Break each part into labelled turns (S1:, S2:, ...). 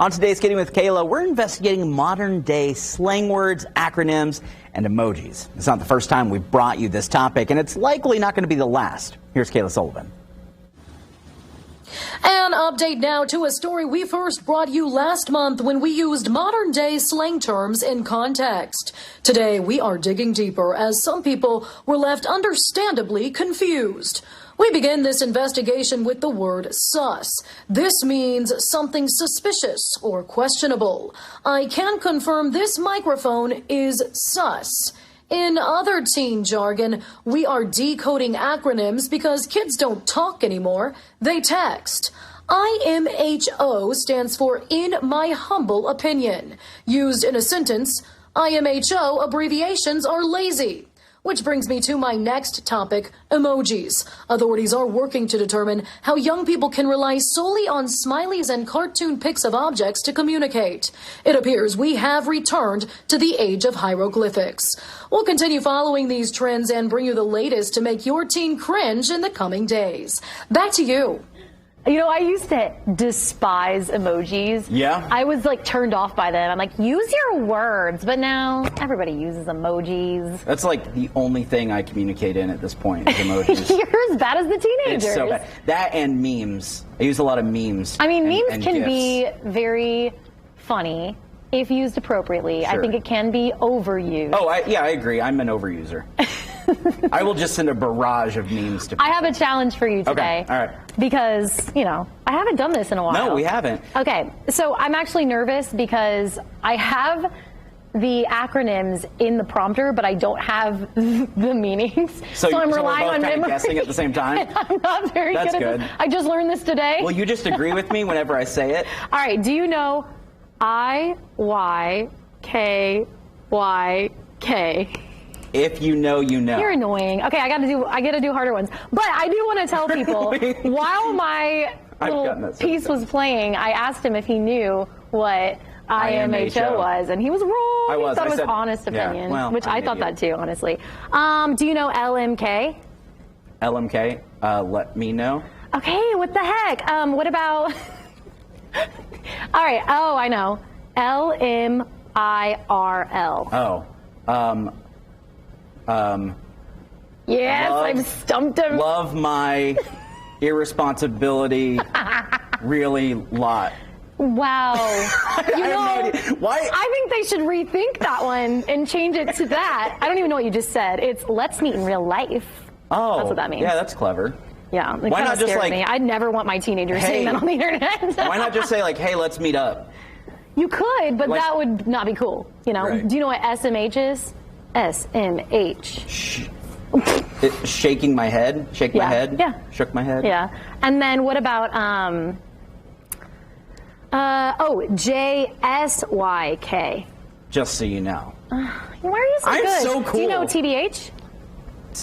S1: On today's Getting with Kayla, we're investigating modern-day slang words, acronyms, and emojis. It's not the first time we've brought you this topic, and it's likely not going to be the last. Here's Kayla Sullivan.
S2: An update now to a story we first brought you last month when we used modern-day slang terms in context. Today, we are digging deeper as some people were left understandably confused. We begin this investigation with the word sus. This means something suspicious or questionable. I can confirm this microphone is sus. In other teen jargon, we are decoding acronyms because kids don't talk anymore, they text. IMHO stands for in my humble opinion. Used in a sentence, IMHO abbreviations are lazy. Which brings me to my next topic, emojis. Authorities are working to determine how young people can rely solely on smileys and cartoon pics of objects to communicate. It appears we have returned to the age of hieroglyphics. We'll continue following these trends and bring you the latest to make your teen cringe in the coming days. Back to you.
S3: You know, I used to despise emojis.
S1: Yeah?
S3: I was like turned off by them. I'm like, use your words. But now everybody uses emojis.
S1: That's like the only thing I communicate in at this point is emojis.
S3: You're as bad as the teenagers.
S1: It's so bad. That and memes. I use a lot of memes.
S3: I mean, memes
S1: and
S3: can
S1: GIFs.
S3: be very funny if used appropriately.
S1: Sure.
S3: I think it can be overused.
S1: Oh, yeah, I agree. I'm an overuser. I will just send a barrage of memes to people.
S3: I have a challenge for you today.
S1: Okay, all right.
S3: Because, you know, I haven't done this in a while.
S1: No, we haven't.
S3: Okay, so I'm actually nervous because I have the acronyms in the prompter, but I don't have the meanings.
S1: So
S3: I'm
S1: we're
S3: relying
S1: both
S3: on
S1: kind of
S3: memory.
S1: guessing at the same time?
S3: I'm not very
S1: That's
S3: good at
S1: good.
S3: this. I just learned this today.
S1: Will you just agree with me whenever I say it?
S3: All right, do you know IYKYK?
S1: If you know, you know.
S3: You're annoying. Okay, I gotta do harder ones. But I do want to tell people, while my little piece was playing, I asked him if he knew what IMHO was, and he was wrong. He thought it was honest opinion, which I thought that too, honestly. Do you know LMK?
S1: LMK, let me know.
S3: Okay, what the heck? What about... All right, oh, I know. LMIRL. Yes, I've stumped him.
S1: Love my irresponsibility really lot.
S3: Wow. You know,
S1: why?
S3: I think they should rethink that one and change it to that. I don't even know what you just said. It's let's meet in real life.
S1: Oh.
S3: That's what that means.
S1: Yeah, that's clever.
S3: Yeah. It
S1: Why not just like...
S3: me. I'd never want my teenagers saying that on the internet.
S1: Why not just say like, hey, let's meet up?
S3: You could, but that would not be cool. You know,
S1: Right.
S3: Do you know what SMH is? SMH.
S1: Shaking my head? Shake my head?
S3: Yeah.
S1: Shook my head?
S3: Yeah. And then what about, JSYK?
S1: Just so you know.
S3: Why are you so
S1: I'm
S3: good?
S1: so cool.
S3: Do you know TBH?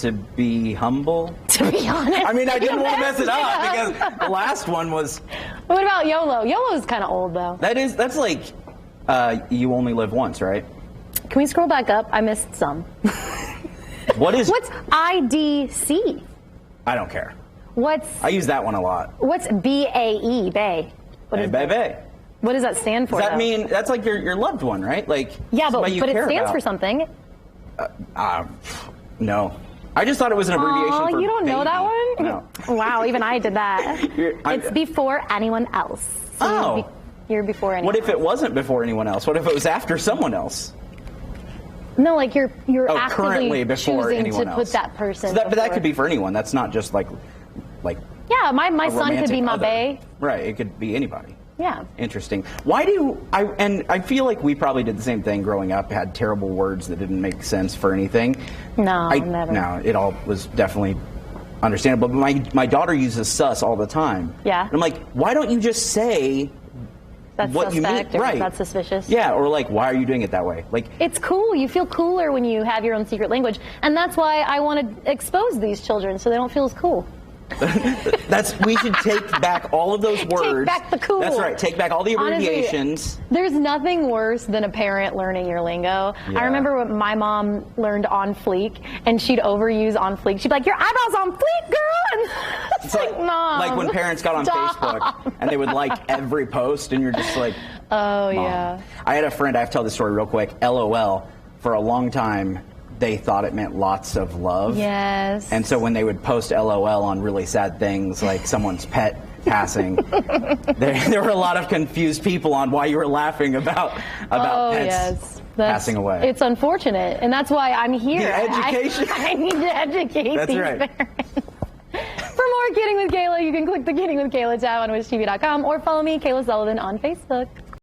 S1: To be humble?
S3: To be honest.
S1: I mean, I didn't want to mess it up because the last one was...
S3: What about YOLO? YOLO's kind of old, though.
S1: That's like, you only live once, right?
S3: Can we scroll back up? I missed some.
S1: What's
S3: IDC?
S1: I don't care.
S3: I
S1: use that one a lot.
S3: What's BAE, Bay?
S1: Bay.
S3: What does that stand for?
S1: Does that mean that's like your loved one, right? Like
S3: yeah, but
S1: it
S3: stands for something.
S1: No, I just thought it was an abbreviation for
S3: you don't know that one?
S1: No.
S3: Wow, even I did that. It's before anyone else. So you're before anyone.
S1: What if it wasn't before anyone else? What if it was after someone else?
S3: No, like you're actively
S1: currently before
S3: choosing
S1: anyone
S3: to
S1: else.
S3: put that person.
S1: So but that could be for anyone. That's not just like.
S3: Yeah, my son could be my
S1: other.
S3: bae.
S1: Right, it could be anybody.
S3: Yeah.
S1: Interesting. Why do I feel like we probably did the same thing growing up, had terrible words that didn't make sense for anything.
S3: No, never.
S1: No, it all was definitely understandable. But my daughter uses sus all the time.
S3: Yeah.
S1: And I'm like, why don't you just say
S3: that's
S1: what
S3: suspect
S1: you mean?
S3: or
S1: Right.
S3: that's suspicious?
S1: Yeah, or like, why are you doing it that way? Like,
S3: it's cool. You feel cooler when you have your own secret language. And that's why I want to expose these children so they don't feel as cool.
S1: we should take back all of those words.
S3: Take back the cool.
S1: That's right. Take back all the abbreviations.
S3: Honestly, there's nothing worse than a parent learning your lingo.
S1: Yeah.
S3: I remember when my mom learned on fleek, and she'd overuse on fleek. She'd be like, "Your eyebrows on fleek, girl." And it's like, Mom,
S1: like when parents got on
S3: stop.
S1: Facebook and they would like every post, and you're just like,
S3: Oh,
S1: mom.
S3: yeah.
S1: I had a friend, I have to tell this story real quick, LOL, for a long time, they thought it meant lots of love.
S3: Yes.
S1: And so when they would post LOL on really sad things like someone's pet passing, there were a lot of confused people on why you were laughing about pets passing away.
S3: It's unfortunate, and that's why I'm here.
S1: The education.
S3: I need to educate these parents. For more Kidding with Kayla, you can click the Kidding with Kayla tab on WishTV.com or follow me, Kayla Sullivan, on Facebook.